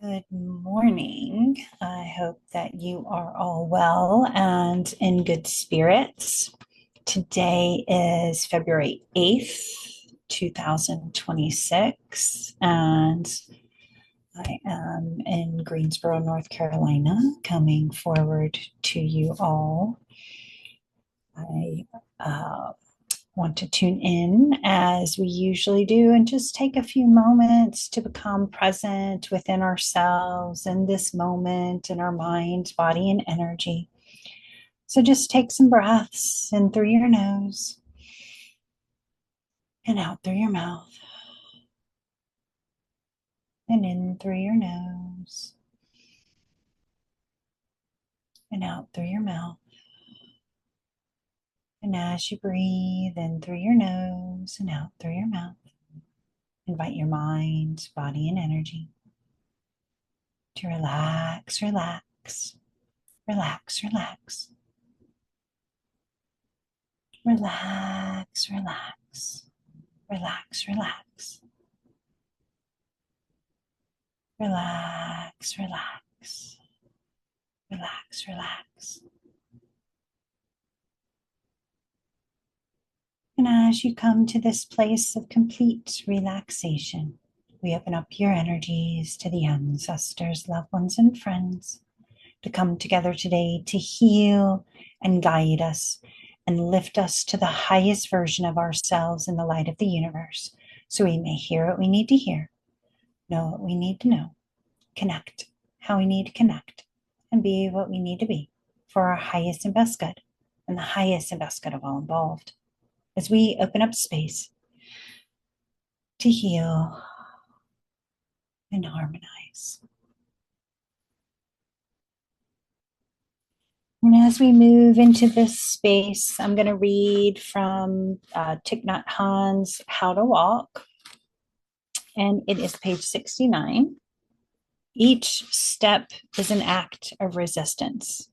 Good morning. I hope that you are all well and in good spirits. Today is February 8th, 2026, and I am in Greensboro, North Carolina, coming forward to you all. I want to tune in as we usually do and just take a few moments to become present within ourselves in this moment in our mind, body, and energy. So just take some breaths in through your nose and out through your mouth, and in through your nose and out through your mouth. And as you breathe in through your nose and out through your mouth, invite your mind, body, and energy to relax, relax, relax, relax, relax, relax, relax, relax, relax, relax, relax, relax. And as you come to this place of complete relaxation, we open up your energies to the ancestors, loved ones, and friends to come together today to heal and guide us and lift us to the highest version of ourselves in the light of the universe, so we may hear what we need to hear, know what we need to know, connect how we need to connect, and be what we need to be for our highest and best good and the highest and best good of all involved. As we open up space to heal and harmonize. And as we move into this space, I'm going to read from Thich Nhat Hanh's How to Walk, and it is page 69. Each step is an act of resistance.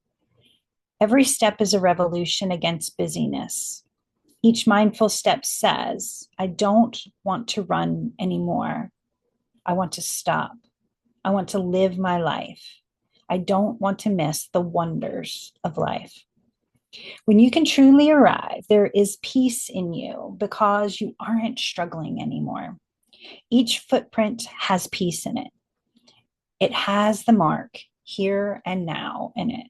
Every step is a revolution against busyness. Each mindful step says, I don't want to run anymore. I want to stop. I want to live my life. I don't want to miss the wonders of life. When you can truly arrive, there is peace in you because you aren't struggling anymore. Each footprint has peace in it. It has the mark here and now in it.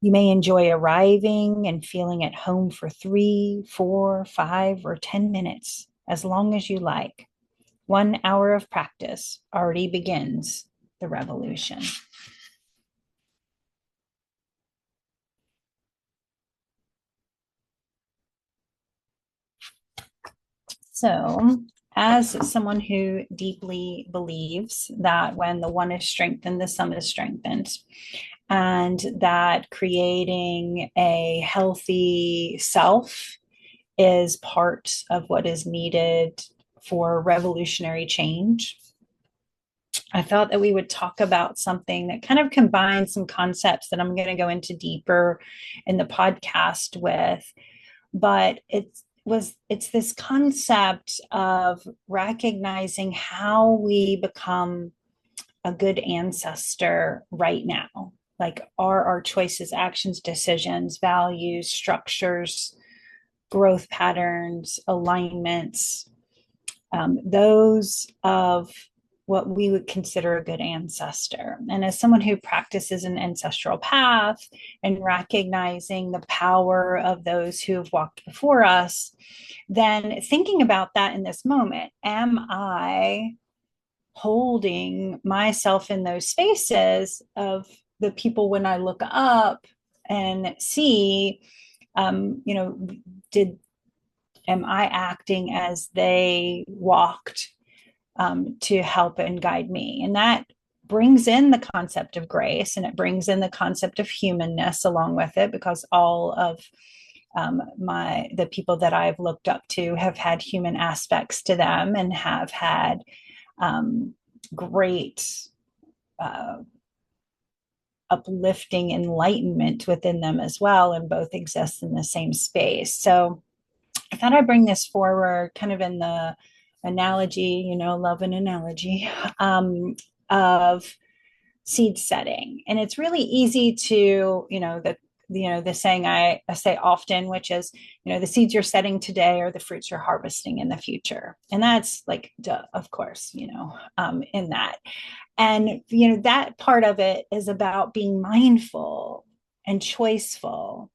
You may enjoy arriving and feeling at home for 3, 4, 5, or 10 minutes, as long as you like. 1 hour of practice already begins the revolution. So, as someone who deeply believes that when the one is strengthened, the sum is strengthened, and that creating a healthy self is part of what is needed for revolutionary change, I thought that we would talk about something that kind of combines some concepts that I'm going to go into deeper in the podcast with. But it's this concept of recognizing how we become a good ancestor right now. Like, are our choices, actions, decisions, values, structures, growth patterns, alignments, those of what we would consider a good ancestor. And as someone who practices an ancestral path and recognizing the power of those who have walked before us, then thinking about that in this moment, am I holding myself in those spaces of the people when I look up and see, did am I acting as they walked to help and guide me? And that brings in the concept of grace, and it brings in the concept of humanness along with it, because all of the people that I've looked up to have had human aspects to them and have had great uplifting enlightenment within them as well, and both exist in the same space. So I thought I'd bring this forward kind of in the analogy, love an analogy, of seed setting. And it's really easy to, the saying I say often, which is, the seeds you're setting today are the fruits you're harvesting in the future. And that's like, duh, of course, in that. And, that part of it is about being mindful and choiceful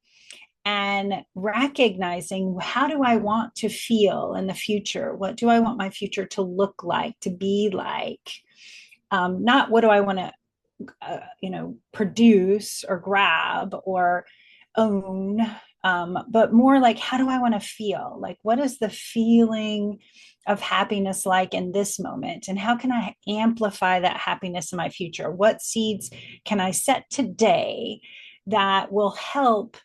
and recognizing, how do I want to feel in the future? What do I want my future to look like, to be like? Not what do I want to, produce or grab or own, but more like, how do I want to feel? Like, what is the feeling of happiness like in this moment? And how can I amplify that happiness in my future? What seeds can I set today that will help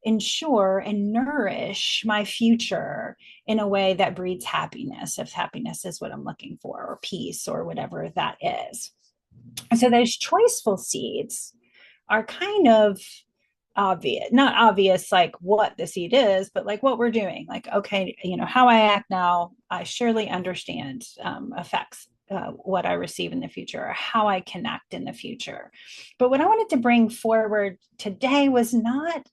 ensure and nourish my future in a way that breeds happiness, if happiness is what I'm looking for, or peace, or whatever that is? And so those choiceful seeds are kind of obvious, not obvious like what the seed is, but like what we're doing. Like, okay, how I act now, I surely understand affects what I receive in the future, or how I connect in the future. But what I wanted to bring forward today was not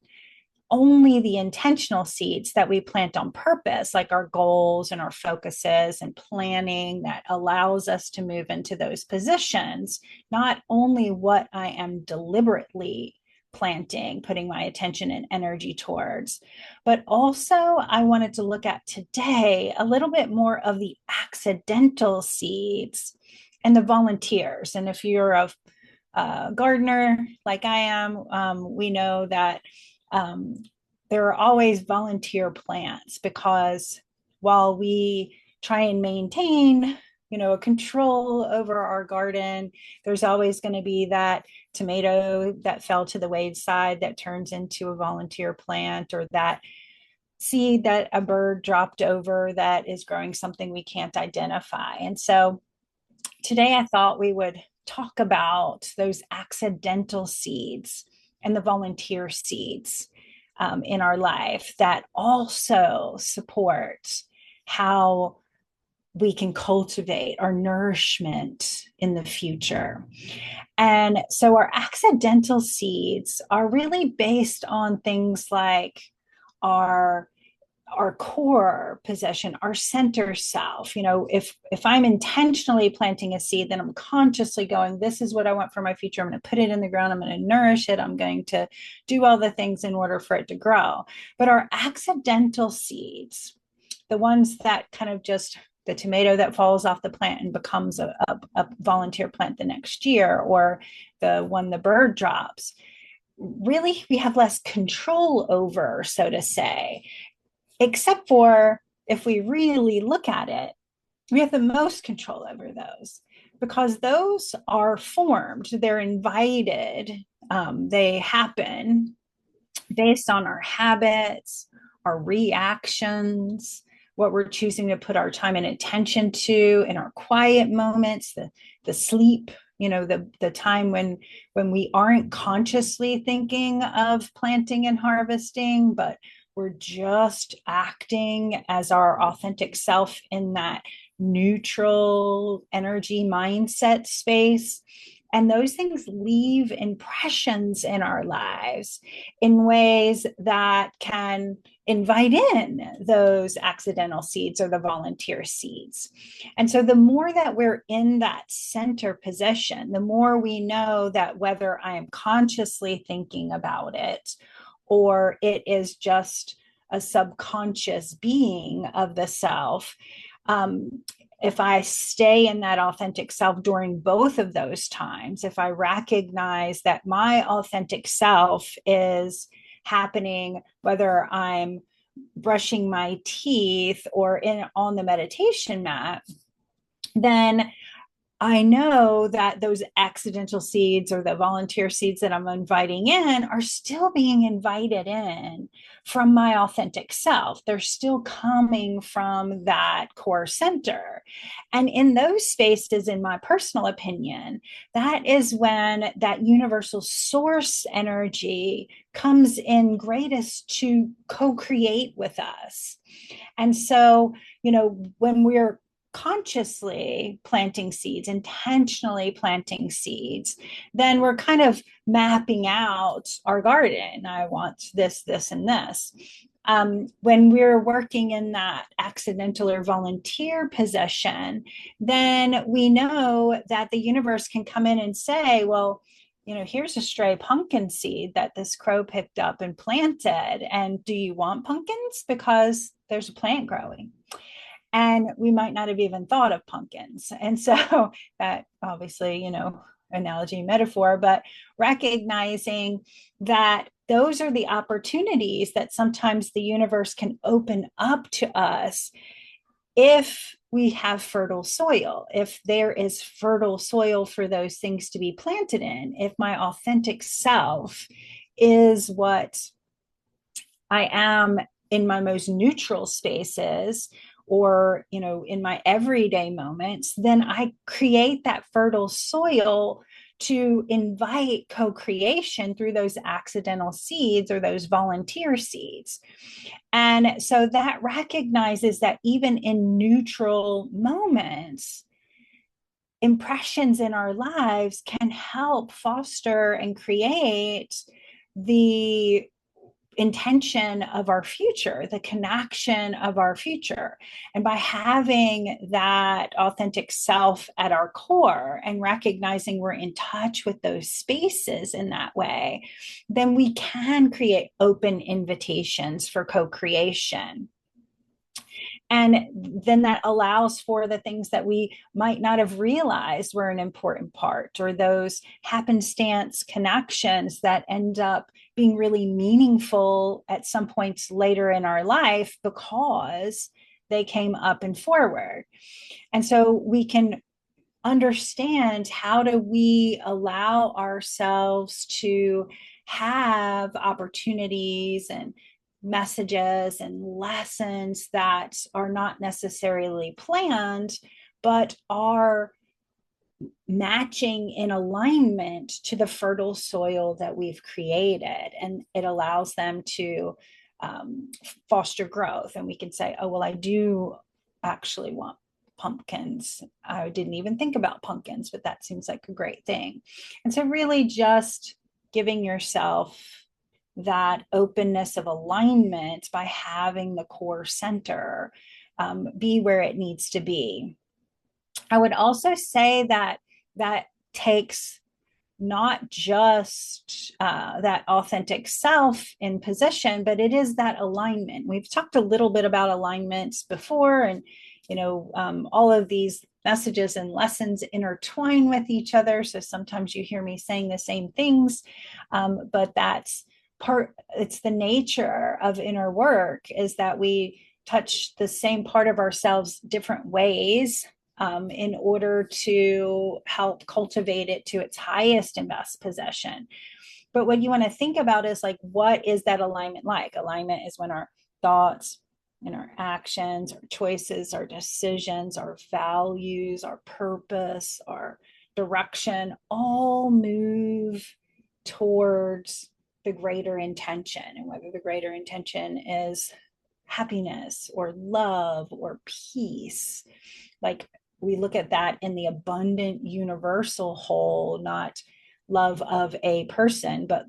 only the intentional seeds that we plant on purpose, like our goals and our focuses and planning that allows us to move into those positions, not only what I am deliberately planting, putting my attention and energy towards, but also I wanted to look at today a little bit more of the accidental seeds and the volunteers. And if you're a gardener like I am, we know that there are always volunteer plants, because while we try and maintain, a control over our garden, there's always going to be that tomato that fell to the wayside that turns into a volunteer plant, or that seed that a bird dropped over that is growing something we can't identify. And so today I thought we would talk about those accidental seeds and the volunteer seeds in our life that also support how we can cultivate our nourishment in the future. And so our accidental seeds are really based on things like our core possession, our center self. If I'm intentionally planting a seed, then I'm consciously going, this is what I want for my future. I'm going to put it in the ground. I'm going to nourish it. I'm going to do all the things in order for it to grow. But our accidental seeds, the ones that kind of just the tomato that falls off the plant and becomes a volunteer plant the next year, or the one the bird drops, really we have less control over, so to say. Except for if we really look at it, we have the most control over those, because those are formed, they're invited, they happen based on our habits, our reactions, what we're choosing to put our time and attention to in our quiet moments, the sleep, the time when we aren't consciously thinking of planting and harvesting, but we're just acting as our authentic self in that neutral energy mindset space. And those things leave impressions in our lives in ways that can invite in those accidental seeds or the volunteer seeds. And so the more that we're in that center position, the more we know that whether I am consciously thinking about it, or it is just a subconscious being of the self, if I stay in that authentic self during both of those times, if I recognize that my authentic self is happening, whether I'm brushing my teeth or on the meditation mat, then I know that those accidental seeds or the volunteer seeds that I'm inviting in are still being invited in from my authentic self. They're still coming from that core center. And in those spaces, in my personal opinion, that is when that universal source energy comes in greatest to co-create with us. And so, when we're consciously planting seeds, intentionally planting seeds, then we're kind of mapping out our garden. I want this, this, and this. When we're working in that accidental or volunteer position, then we know that the universe can come in and say, well, here's a stray pumpkin seed that this crow picked up and planted. And do you want pumpkins? Because there's a plant growing. And we might not have even thought of pumpkins. And so that obviously, analogy, metaphor, but recognizing that those are the opportunities that sometimes the universe can open up to us if we have fertile soil, if there is fertile soil for those things to be planted in, if my authentic self is what I am in my most neutral spaces, or in my everyday moments, then I create that fertile soil to invite co-creation through those accidental seeds or those volunteer seeds. And so that recognizes that even in neutral moments, impressions in our lives can help foster and create the intention of our future, the connection of our future. And by having that authentic self at our core and recognizing we're in touch with those spaces in that way, then we can create open invitations for co-creation. And then that allows for the things that we might not have realized were an important part, or those happenstance connections that end up being really meaningful at some points later in our life because they came up and forward. And so we can understand, how do we allow ourselves to have opportunities and messages and lessons that are not necessarily planned, but are matching in alignment to the fertile soil that we've created. And it allows them to foster growth. And we can say, oh, well, I do actually want pumpkins. I didn't even think about pumpkins, but that seems like a great thing. And so really just giving yourself that openness of alignment by having the core center be where it needs to be. I would also say that that takes not just that authentic self in position, but it is that alignment. We've talked a little bit about alignments before, and all of these messages and lessons intertwine with each other. So sometimes you hear me saying the same things, but that's it's the nature of inner work, is that we touch the same part of ourselves different ways in order to help cultivate it to its highest and best possession. But what you want to think about is, like, what is that alignment like? Alignment is when our thoughts and our actions, our choices, our decisions, our values, our purpose, our direction all move towards the greater intention. And whether the greater intention is happiness or love or peace, like, we look at that in the abundant universal whole, not love of a person, but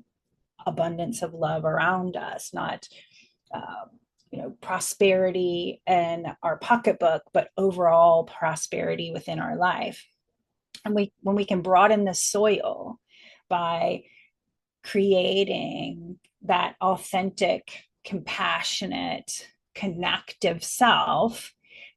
abundance of love around us, not prosperity in our pocketbook, but overall prosperity within our life. And when we can broaden the soil by creating that authentic, compassionate, connective self,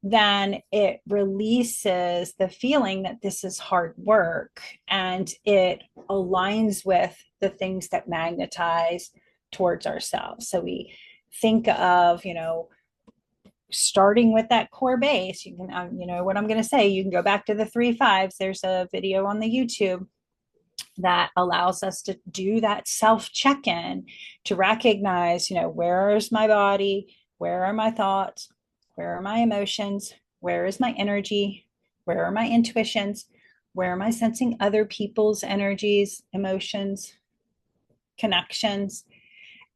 then it releases the feeling that this is hard work, and it aligns with the things that magnetize towards ourselves. So we think of, starting with that core base. You can, what I'm going to say, you can go back to the 3 5s. There's a video on the YouTube that allows us to do that self check-in, to recognize, where is my body? Where are my thoughts? Where are my emotions? Where is my energy? Where are my intuitions? Where am I sensing other people's energies, emotions, connections?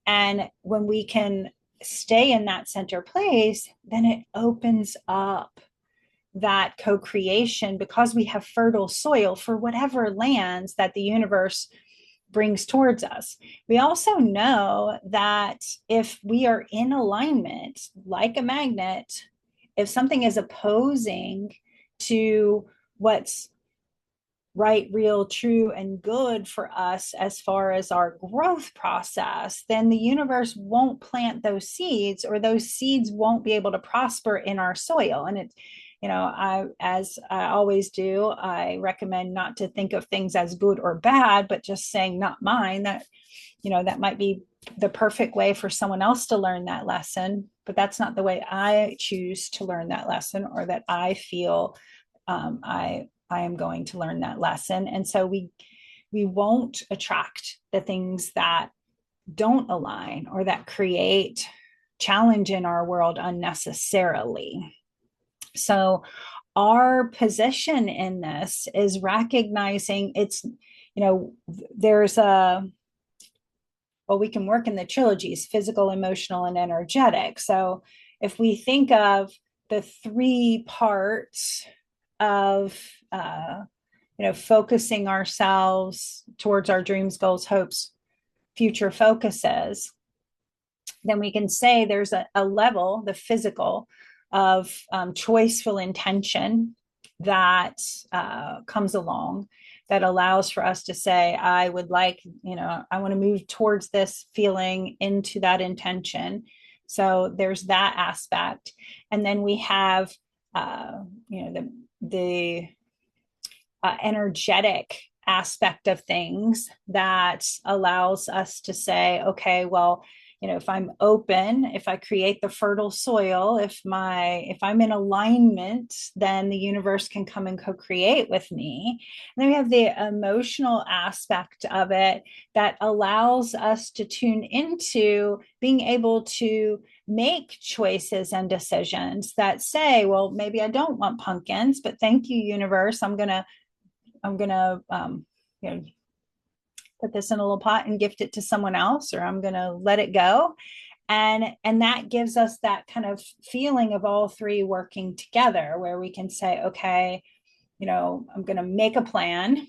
And when we can stay in that center place, then it opens up that co-creation because we have fertile soil for whatever lands that the universe brings towards us. We also know that if we are in alignment, like a magnet, if something is opposing to what's right, real, true, and good for us as far as our growth process, then the universe won't plant those seeds, or those seeds won't be able to prosper in our soil. And it's, as I always do, I recommend not to think of things as good or bad, but just saying not mine. That might be the perfect way for someone else to learn that lesson, but that's not the way I choose to learn that lesson, or that I feel I am going to learn that lesson. And so we won't attract the things that don't align or that create challenge in our world unnecessarily. So our position in this is recognizing there's we can work in the trilogies: physical, emotional, and energetic. So if we think of the three parts of focusing ourselves towards our dreams, goals, hopes, future focuses, then we can say there's a level, the physical, of choiceful intention that comes along, that allows for us to say, I would like, I want to move towards this feeling, into that intention. So there's that aspect. And then we have the energetic aspect of things that allows us to say, okay, well, if I'm open, if I create the fertile soil, if I'm in alignment, then the universe can come and co-create with me. And then we have the emotional aspect of it that allows us to tune into being able to make choices and decisions that say, well, maybe I don't want pumpkins, but thank you, universe. I'm gonna put this in a little pot and gift it to someone else, or I'm going to let it go. And that gives us that kind of feeling of all three working together, where we can say, okay, I'm going to make a plan.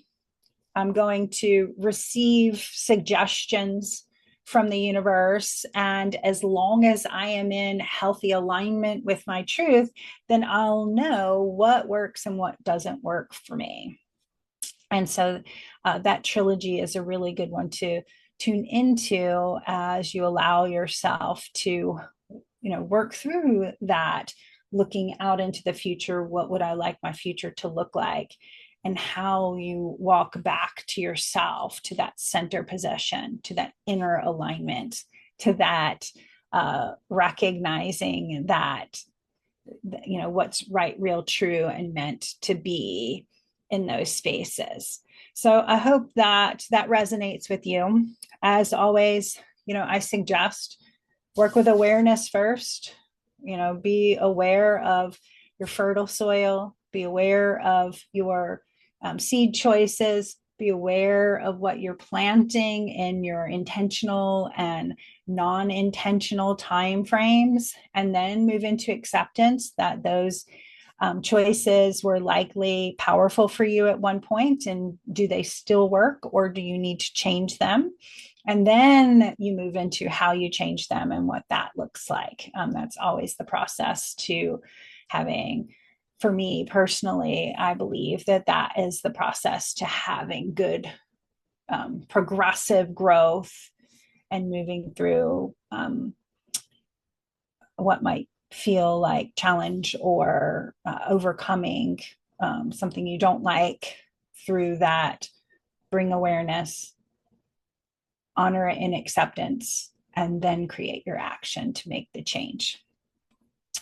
I'm going to receive suggestions from the universe. And as long as I am in healthy alignment with my truth, then I'll know what works and what doesn't work for me. And so that trilogy is a really good one to tune into as you allow yourself to, work through that, looking out into the future. What would I like my future to look like? And how you walk back to yourself, to that center position, to that inner alignment, to that recognizing that, what's right, real, true, and meant to be in those spaces. So I hope that resonates with you. As always, I suggest work with awareness first. Be aware of your fertile soil, be aware of your seed choices, be aware of what you're planting in your intentional and non-intentional time frames, and then move into acceptance that those choices were likely powerful for you at one point, and do they still work, or do you need to change them? And then you move into how you change them and what that looks like. That's always the process to having, for me personally, I believe that is the process to having good progressive growth and moving through what might feel like challenge, or overcoming something you don't like. Through that, bring awareness, honor it in acceptance, and then create your action to make the change.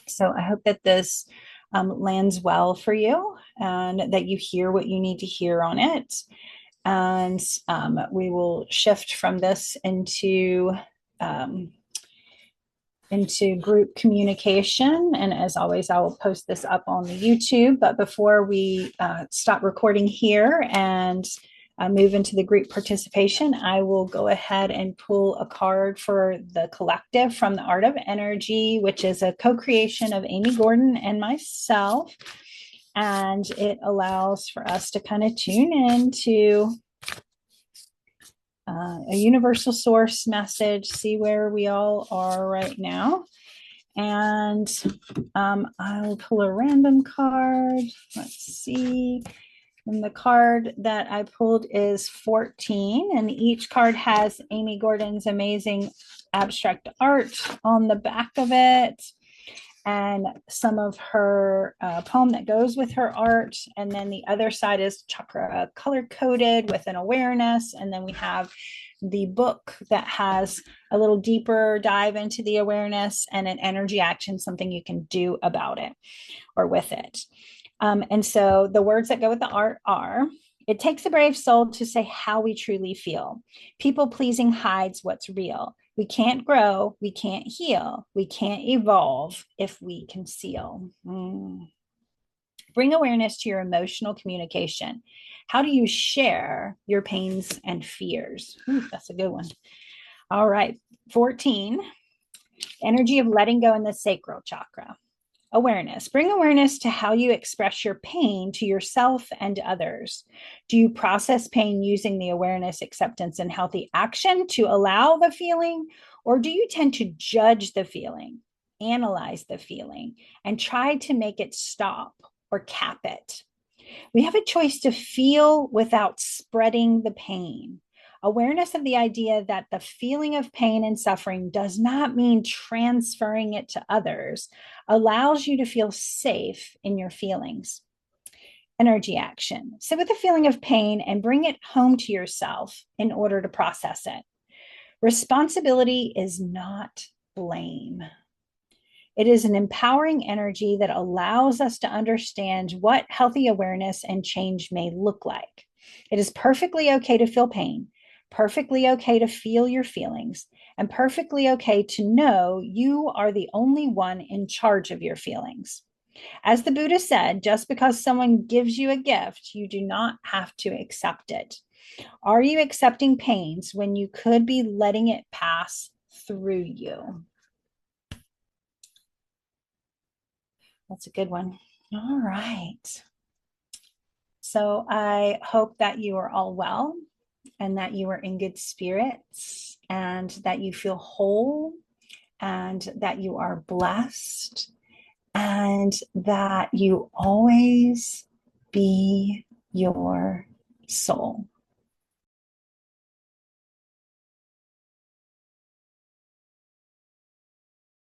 So I hope that this lands well for you, and that you hear what you need to hear on it. And we will shift from this into group communication. And as always, I will post this up on the YouTube. But before we stop recording here and move into the group participation, I will go ahead and pull a card for the collective from the Art of Energy, which is a co-creation of Amy Gordon and myself. And it allows for us to kind of tune into a universal source message, see where we all are right now. And I'll pull a random card. Let's see. And the card that I pulled is 14, and each card has Amy Gordon's amazing abstract art on the back of it, and some of her poem that goes with her art. And then the other side is chakra color coded with an awareness. And then we have the book that has a little deeper dive into the awareness and an energy action, something you can do about it or with it. And so the words that go with the art are: it takes a brave soul to say how we truly feel. People pleasing hides what's real. We can't grow, we can't heal, we can't evolve if we conceal. Bring awareness to your emotional communication. How do you share your pains and fears? That's a good one. All right, 14, energy of letting go in the sacral chakra. Awareness. Bring awareness to how you express your pain to yourself and others. Do you process pain using the awareness, acceptance, and healthy action to allow the feeling? Or do you tend to judge the feeling, analyze the feeling, and try to make it stop or cap it? We have a choice to feel without spreading the pain. Awareness of the idea that the feeling of pain and suffering does not mean transferring it to others allows you to feel safe in your feelings. Energy action. Sit with the feeling of pain and bring it home to yourself in order to process it. Responsibility is not blame. It is an empowering energy that allows us to understand what healthy awareness and change may look like. It is perfectly okay to feel pain, perfectly okay to feel your feelings, and perfectly okay to know you are the only one in charge of your feelings. As the Buddha said, just because someone gives you a gift, you do not have to accept it. Are you accepting pains when you could be letting it pass through you? That's a good one. All right. So I hope that you are all well and that you are in good spirits and that you feel whole and that you are blessed and that you always be your soul.